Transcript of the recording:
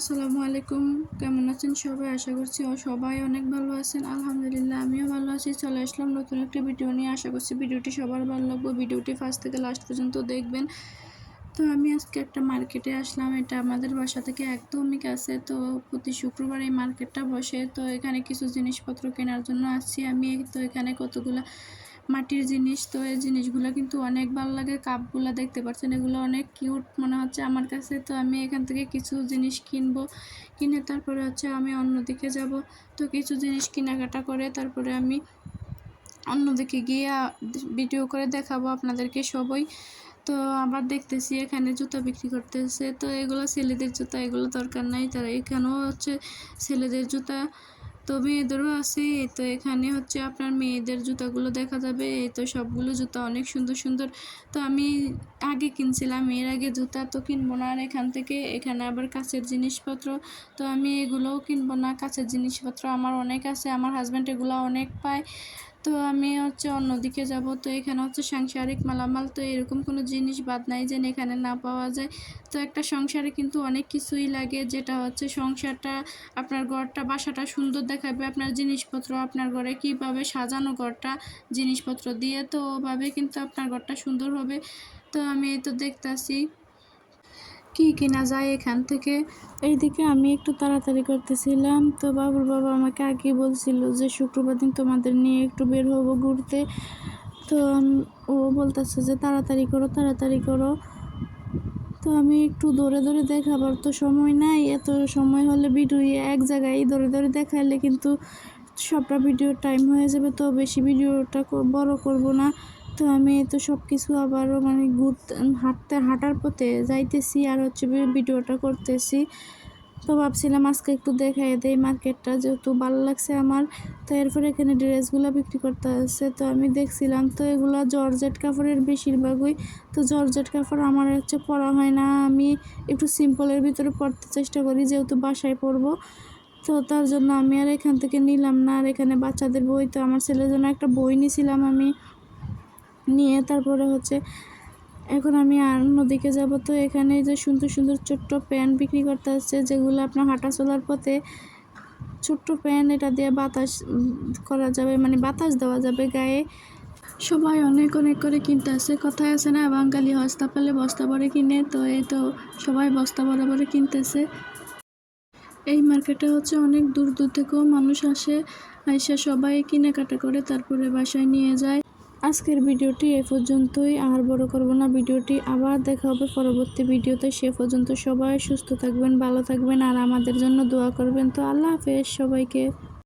আসসালামু আলাইকুম। কেমন আছেন সবাই? আশা করছি সবাই অনেক ভালো আছেন। আলহামদুলিল্লাহ আমিও ভালো আছি। চলে আসলাম নতুন একটি ভিডিও নিয়ে। আশা করছি ভিডিওটি সবার ভালো লাগবে। ভিডিওটি ফার্স্ট থেকে লাস্ট পর্যন্ত দেখবেন। তো আমি আজকে একটা মার্কেটে আসলাম। এটা আমাদের বাসা থেকে একদমই কাছে। তো প্রতি শুক্রবার এই মার্কেটটা বসে। তো এখানে কিছু জিনিসপত্র কেনার জন্য আসছি আমি। তো এখানে কতগুলা মাটির জিনিস, তো এই জিনিসগুলো কিন্তু অনেক ভালো লাগে। কাপগুলো দেখতে পাচ্ছেন, এগুলো অনেক কিউট মনে হচ্ছে আমার কাছে। তো আমি এখান থেকে কিছু জিনিস কিনবো, কিনে তারপরে আমি অন্যদিকে যাব। তো কিছু জিনিস কেনাকাটা করে তারপরে আমি অন্যদিকে গিয়ে ভিডিও করে দেখাবো আপনাদেরকে সবই। তো আবার দেখতেছি এখানে জুতা বিক্রি করতেছে। তো এগুলো ছেলেদের জুতা, এগুলো দরকার নাই। তারা এখানেও ছেলেদের জুতা, তো মেয়েদেরও আছে। তো এখানে আপনার মেয়েদের জুতাগুলো দেখা যাবে। তো সবগুলো জুতা অনেক সুন্দর সুন্দর। তো আমি আগে কিনছিলাম, এর আগে জুতা তো কিনবো না। আর এখানে আবার কাঁচের জিনিসপত্র, তো আমি এগুলোও কিনবো না। কাঁচের জিনিসপত্র আমার অনেক আছে, আমার হাজব্যান্ড এগুলো অনেক পায়। তো আমি অন্যদিকে যাব। তো এখানে সাংসারিক মালামাল, তো এরকম কোনো জিনিস বাদ নাই যে এখানে না পাওয়া যায়। তো একটা সংসারে কিন্তু অনেক কিছুই লাগে, যেটা সংসারটা, আপনার ঘরটা, বাসাটা সুন্দর দেখাবে। আপনার জিনিসপত্র আপনার ঘরে কীভাবে সাজানো ঘরটা জিনিসপত্র দিয়ে, তো ওভাবে কিন্তু আপনার ঘরটা সুন্দর হবে। তো আমি এই তো দেখতাছি কি কিনা যায় এখান থেকে। এইদিকে আমি একটু তাড়াতাড়ি করতেছিলাম। তো বাবুর বাবা আমাকে আগে বলছিল যে শুক্রবার দিন তোমাদের নিয়ে একটু বের হবো ঘুরতে। তো ও বলতেছে যে তাড়াতাড়ি করো তাড়াতাড়ি করো। তো আমি একটু ধরে ধরে দেখাবার তো সময় নাই। এত সময় হলে ভিডিও এক জায়গায় ধরে ধরে দেখাইলে কিন্তু সবটা ভিডিওর টাইম হয়ে যাবে। তো বেশি ভিডিওটা বড় করব না। তো আমি তো সব কিছু আবারও হাঁটার পথে যাইতেছি আর ভিডিওটা করতেছি। তো ভাবছিলাম আজকে একটু দেখাই দেই মার্কেটটা, যেহেতু ভালো লাগছে আমার। তো এরপরে এখানে ড্রেসগুলো বিক্রি করতে আসছে। তো আমি দেখছিলাম, তো এগুলো জর্জেট কাপড়ের বেশিরভাগই। তো জর্জেট কাপড় আমার পরা হয় না। আমি একটু সিম্পলের ভিতরে পরতে চেষ্টা করি, যেহেতু বাসায় পরবো। তো তার জন্য আমি আর এখান থেকে নিলাম না। আর এখানে বাচ্চাদের বই, তো আমার ছেলের জন্য একটা বই নিয়েছিলাম আমি, নিয়ে তারপরে এখন আমি অন্যদিকে যাব। তো এখানে যে সুন্দর সুন্দর ছোট্ট প্যান্ট বিক্রি করতে আসছে, যেগুলো আপনার হাঁটা চলার পথে ছোট্ট প্যান্ট, এটা দিয়ে বাতাস করা যাবে, মানে বাতাস দেওয়া যাবে গায়ে। সবাই অনেক অনেক করে কিনতে আসছে। কথায় আছে না, বাঙালি হস্তা পালে বস্তা ভরে কিনে। তো এই তো সবাই বস্তা ভরে ভরে কিনতেছে। এই মার্কেটে অনেক দূর দূর থেকেও মানুষ আসে, আইসা সবাই কেনাকাটা করে তারপরে বাসায় নিয়ে যায়। আজকের ভিডিওটি এ পর্যন্তই, আর বড় করব না ভিডিওটি। আবার দেখা হবে পরবর্তী ভিডিওতে। সে পর্যন্ত সবাই সুস্থ থাকবেন, ভালো থাকবেন, আর আমাদের জন্য দোয়া করবেন। তো আল্লাহ হাফেজ সবাইকে।